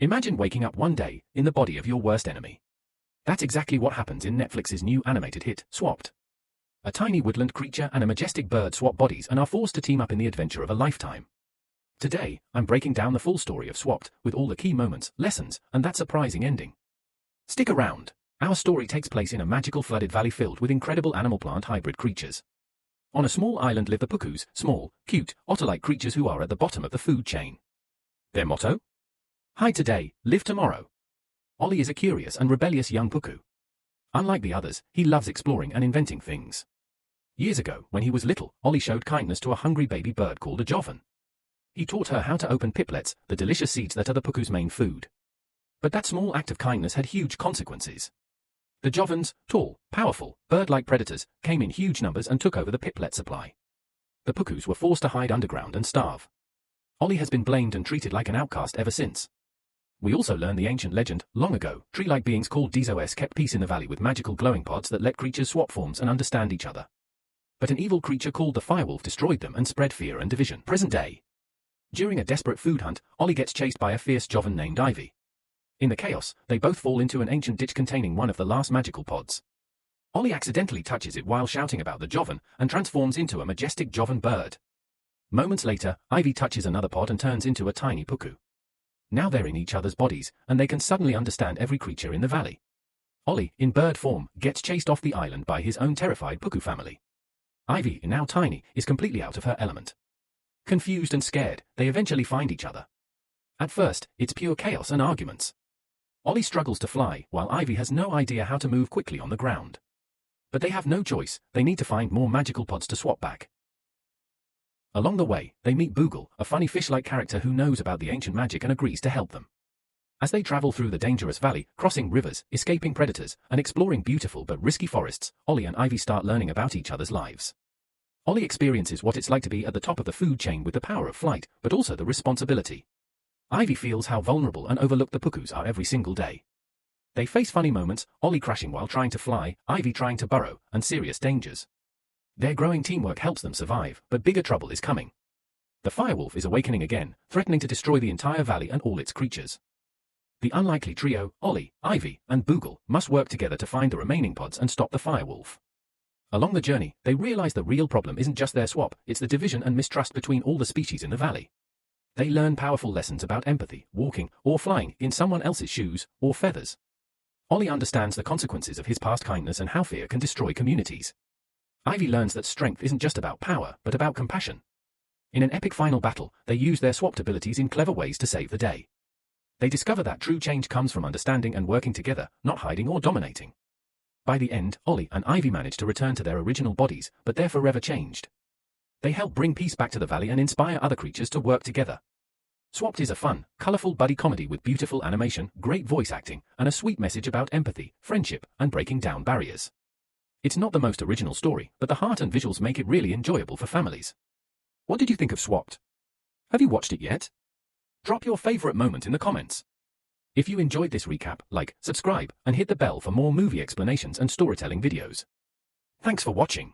Imagine waking up one day in the body of your worst enemy. That's exactly what happens in Netflix's new animated hit, Swapped. A tiny woodland creature and a majestic bird swap bodies and are forced to team up in the adventure of a lifetime. Today, I'm breaking down the full story of Swapped with all the key moments, lessons, and that surprising ending. Stick around. Our story takes place in a magical flooded valley filled with incredible animal-plant hybrid creatures. On a small island live the Pukus, small, cute, otter-like creatures who are at the bottom of the food chain. Their motto? Hide today, live tomorrow. Ollie is a curious and rebellious young Puku. Unlike the others, he loves exploring and inventing things. Years ago, when he was little, Ollie showed kindness to a hungry baby bird called a jovan. He taught her how to open piplets, the delicious seeds that are the Puku's main food. But that small act of kindness had huge consequences. The jovans, tall, powerful, bird-like predators, came in huge numbers and took over the piplet supply. The Pukus were forced to hide underground and starve. Ollie has been blamed and treated like an outcast ever since. We also learn the ancient legend, long ago, tree-like beings called Dizos kept peace in the valley with magical glowing pods that let creatures swap forms and understand each other. But an evil creature called the Firewolf destroyed them and spread fear and division. Present day. During a desperate food hunt, Ollie gets chased by a fierce jovan named Ivy. In the chaos, they both fall into an ancient ditch containing one of the last magical pods. Ollie accidentally touches it while shouting about the jovan and transforms into a majestic jovan bird. Moments later, Ivy touches another pod and turns into a tiny Puku. Now they're in each other's bodies, and they can suddenly understand every creature in the valley. Ollie, in bird form, gets chased off the island by his own terrified Puku family. Ivy, now tiny, is completely out of her element. Confused and scared, they eventually find each other. At first, it's pure chaos and arguments. Ollie struggles to fly, while Ivy has no idea how to move quickly on the ground. But they have no choice, they need to find more magical pods to swap back. Along the way, they meet Boogle, a funny fish-like character who knows about the ancient magic and agrees to help them. As they travel through the dangerous valley, crossing rivers, escaping predators, and exploring beautiful but risky forests, Ollie and Ivy start learning about each other's lives. Ollie experiences what it's like to be at the top of the food chain with the power of flight, but also the responsibility. Ivy feels how vulnerable and overlooked the Pukus are every single day. They face funny moments, Ollie crashing while trying to fly, Ivy trying to burrow, and serious dangers. Their growing teamwork helps them survive, but bigger trouble is coming. The Firewolf is awakening again, threatening to destroy the entire valley and all its creatures. The unlikely trio, Ollie, Ivy, and Boogle, must work together to find the remaining pods and stop the Firewolf. Along the journey, they realize the real problem isn't just their swap, it's the division and mistrust between all the species in the valley. They learn powerful lessons about empathy, walking, or flying in someone else's shoes, or feathers. Ollie understands the consequences of his past kindness and how fear can destroy communities. Ivy learns that strength isn't just about power, but about compassion. In an epic final battle, they use their swapped abilities in clever ways to save the day. They discover that true change comes from understanding and working together, not hiding or dominating. By the end, Ollie and Ivy manage to return to their original bodies, but they're forever changed. They help bring peace back to the valley and inspire other creatures to work together. Swapped is a fun, colorful buddy comedy with beautiful animation, great voice acting, and a sweet message about empathy, friendship, and breaking down barriers. It's not the most original story, but the heart and visuals make it really enjoyable for families. What did you think of Swapped? Have you watched it yet? Drop your favorite moment in the comments. If you enjoyed this recap, like, subscribe, and hit the bell for more movie explanations and storytelling videos. Thanks for watching.